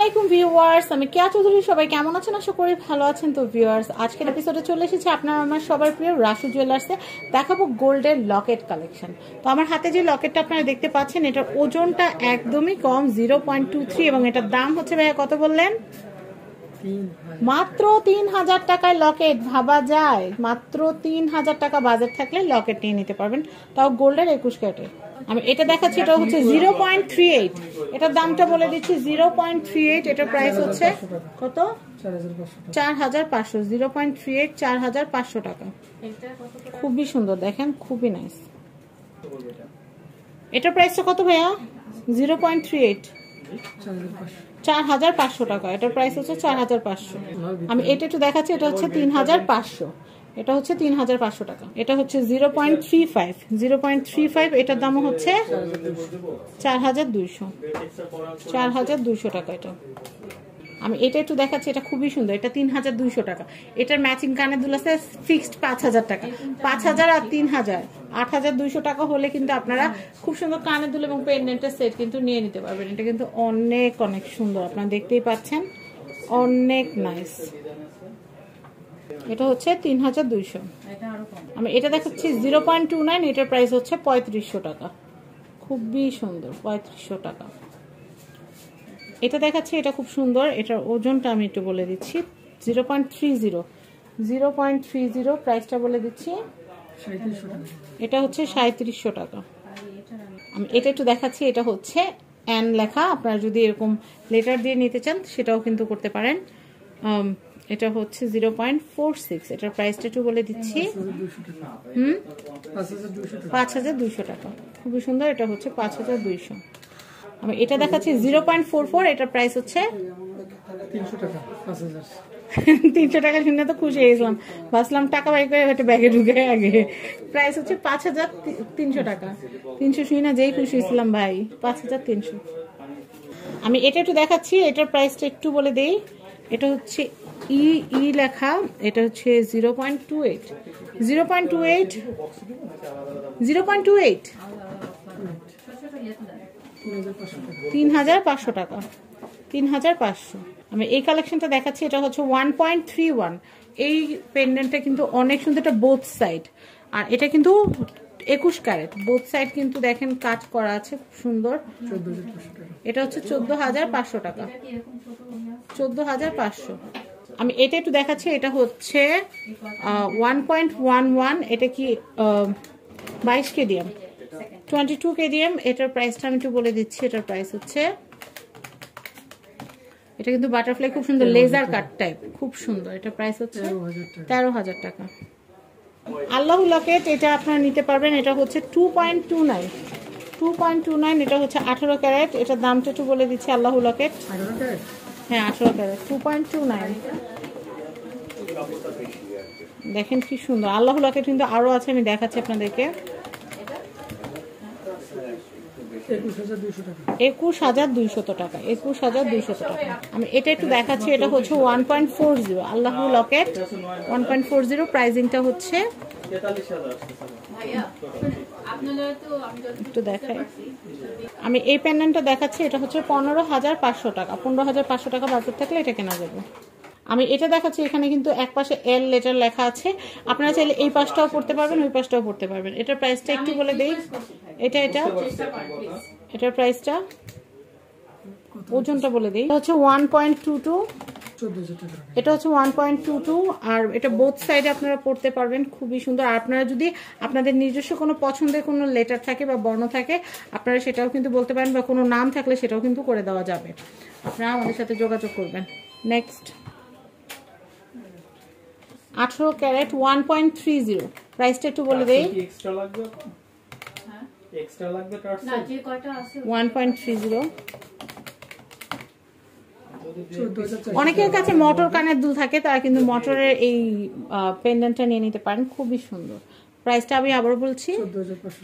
আলাইকুম ভিউয়ার্স, আমি কেয়া চৌধুরী। সবাই কেমন আছেন? আশা করি ভালো আছেন। তো ভিউয়ার্স, আজকের এপিসোডে চলে এসেছি আপনার আমার সবার প্রিয় রাসু জুয়েলার্সে। দেখাবো গোল্ডের লকেট কালেকশন। তো আমার হাতে যে লকেটটা আপনারা দেখতে পাচ্ছেন, এটার ওজনটা একদমই কম, 0.23, এবং এটার দাম হচ্ছে ভাইয়া কত বললেন? মাত্র 3000 টাকায় লকেট। ভাবা যায়? মাত্র 3000 টাকা বাজেট থাকলে লকেট নিয়ে নিতে পারবেন, তাও গোল্ডের 21 ক্যারেটের। আমি এটা দেখাচ্ছি, এটা হচ্ছে 0.38। এটার দামটা বলে দিচ্ছি, 0.38। এটার প্রাইস হচ্ছে কত? 4500। 0.38, 4500 টাকা। খুবই সুন্দর, দেখেন, খুবই নাইস। এটার প্রাইসটা কত ভাইয়া? 0.38, 4500 টাকা। এটার প্রাইস হচ্ছে 4500। আমি এটা একটু দেখাচ্ছি, এটা হচ্ছে 3500। এটা হচ্ছে 3500 টাকা। এটা হচ্ছে 0.35, 0.35। এটার দাম হচ্ছে 4200, 4200 টাকা। এটা আমি এটা একটু দেখাচ্ছি, এটা খুবই সুন্দর। এটা 3200 টাকা। এটার ম্যাচিং কানের দুল আছে, ফিক্সড 5000 টাকা। 5000 আর 3000, 8200 টাকা হলে কিন্তু আপনারা খুব সুন্দর কানের দুল এবং পেন্ডেন্টের সেট কিন্তু নিয়ে নিতে পারবেন। এটা কিন্তু অনেক অনেক সুন্দর, আপনারা দেখতেই পাচ্ছেন, অনেক নাইস। এটা হচ্ছে 3200। আমি এটা দেখাচ্ছি 0.29। এটার প্রাইস হচ্ছে 3500 টাকা। খুবই সুন্দর, 3500 টাকা। এটা দেখাচ্ছি, এটা খুব সুন্দর। এটার ওজনটা আমি একটু বলে দিচ্ছি, 0.30, 0.30। প্রাইসটা বলে দিচ্ছি, এটা হচ্ছে 3700 টাকা। আমি এটা একটু দেখাচ্ছি, এটা হচ্ছে এন লেখা। আপনারা যদি এরকম লেটার দিয়ে নিতে চান সেটাও কিন্তু করতে পারেন। এটা হচ্ছে 0.46। এটার প্রাইসটা একটু বলে দিচ্ছি, 5200 টাকা। খুবই সুন্দর। এটা হচ্ছে 5200। আমি এটা দেখাচ্ছি 0.44। এটার প্রাইস হচ্ছে 300 টাকা। 300 টাকা শুনে তো খুশি হয়ে গেছিলাম, ভাবলাম টাকা বাই করে একটা ব্যাগে ঢুকে আগে। প্রাইস হচ্ছে 5300 টাকা। 300 শুই না, যেই খুশি হয়েছিলাম ভাই। 5300। আমি এটা একটু দেখাচ্ছি, এটার প্রাইসটা একটু বলে দেই। এটা হচ্ছে ই লেখা। এটা হচ্ছে 0.28, 0.28, 0.28, 3500 টাকা, 3500। আমি এই কালেকশনটা দেখাচ্ছি, এটা হচ্ছে 1.31। এই পেন্ডেন্টটা কিন্তু অনেক সুন্দর, এটা বোথ সাইড। আর এটা কিন্তু 21 ক্যারেট, বোথ সাইড কিন্তু দেখেন কাজ করা আছে, খুব সুন্দর। এটা হচ্ছে 14500 টাকা, 14500। আমি এটা একটু দেখাচ্ছি, এটা হচ্ছে 1.11। এটা কি 22 কেডিএম, 22 কেডিএম। এটার প্রাইসটা আমি একটু বলে দিচ্ছি। এটার প্রাইস হচ্ছে, এটা কিন্তু বাটারফ্লাই, খুব সুন্দর, লেজার কাট টাইপ, খুব সুন্দর। এটার প্রাইস হচ্ছে 13000 টাকা। আল্লাহ লকেট, এটা আপনারা নিতে পারবেন। এটা হচ্ছে 2.29, 2.29। এটা হচ্ছে 18 ক্যারেট। এটার দামটা একটু বলে দিচ্ছি। আল্লাহ লকেট, হ্যাঁ 18 ক্যারেট, 2.29। দেখেন কি সুন্দর আল্লাহ লকেট। কিন্তু আরো আছে, আমি দেখাচ্ছি আপনাদেরকে। 21200 টাকা, 21200 টাকা। আমি এটা একটু দেখাচ্ছি, এটা হচ্ছে 1.40 আল্লাহ লকেট, 1.40। প্রাইসিংটা হচ্ছে, একটু দেখাই, আমি এই পেন্ডেন্টটা দেখাচ্ছি। এটা হচ্ছে 15500 টাকা, 15500 টাকা বাজেট থাকলে এটা কেনা যাবে। আমি এটা দেখাচ্ছি, এখানে কিন্তু এক পাশে এল লেটার লেখা আছে। আপনারা চাইলে এই পাশটাও পড়তে পারবেন, ওই পাশটাও পড়তে পারবেন। এটার প্রাইসটা একটু বলে দেই। এটার প্রাইসটা, ওজনটা বলে দিই, হচ্ছে 1.22। এটা হচ্ছে 1.22। আর এটা বোথ সাইডে আপনারা পড়তে পারবেন, খুবই সুন্দর। আর আপনারা যদি আপনাদের নিজস্ব কোনো পছন্দের কোনো লেটার থাকে বা বর্ণ থাকে, আপনারা সেটাও কিন্তু বলতে পারেন, বা কোনো নাম থাকলে সেটাও কিন্তু করে দেওয়া যাবে। আপনারা আমাদের সাথে যোগাযোগ করবেন। Next 18 carat, 1.30। প্রাইসটা একটু বলে দেই। 1.30। অনেকের কাছে মোটর কানের দুল থাকে, তারা কিন্তু মোটরের এই পেন্ডেন্টটা নিয়ে নিতে পারেন, খুবই সুন্দর। প্রাইসটা আমি আবার বলছি,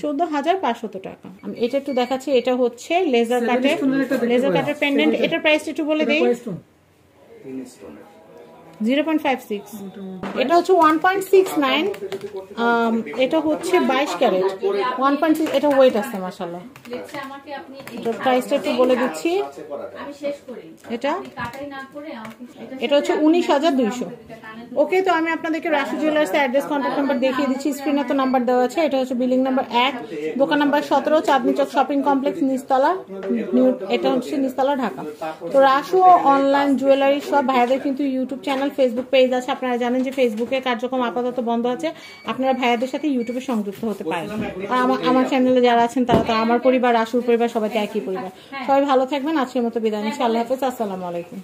14500 টাকা। আমি এটা একটু দেখাচ্ছি, এটা হচ্ছে লেজার কাটের পেন্ডেন্ট। এটার প্রাইসটা একটু বলে দেই। 0.56, এটা হচ্ছে 1.69, এটা হচ্ছে 22 ক্যারেট 1.6, এটা ওয়েট আছে মাশাআল্লাহ। এটার প্রাইসটা একটু বলে দিচ্ছি, এটা হচ্ছে 19,200। ওকে, তো আমি আপনাদেরকে রাশি জুয়েলার্স অ্যাড্রেস কন্ট্যাক্ট নাম্বার দেখিয়ে দিচ্ছি, স্ক্রিনে তো নাম্বার দেওয়া আছে। এটা হচ্ছে বিল্ডিং নাম্বার 1, দোকান নাম্বার 17, চাঁদনী চক শপিং কমপ্লেক্স, নিচতলা, এটা হচ্ছে নিচতলা, ঢাকা। তো রাশু অনলাইন জুয়েলারি শপ ভাইয়াদের কিন্তু ইউটিউব চ্যানেল, ফেসবুক পেজ আছে। আপনারা জানেন যে ফেসবুকে কার্যক্রম আপাতত বন্ধ আছে, আপনারা ভাইয়াদের সাথে ইউটিউবে সংযুক্ত হতে পারেন। আর আমার চ্যানেলে যারা আছেন তারা তো আমার পরিবার, রাশুর পরিবার, সবাই তো একই পরিবার। সবাই ভালো থাকবেন, আজকের মতো বিদায় নিচ্ছি, আল্লাহ হাফেজ, আসসালামু আলাইকুম।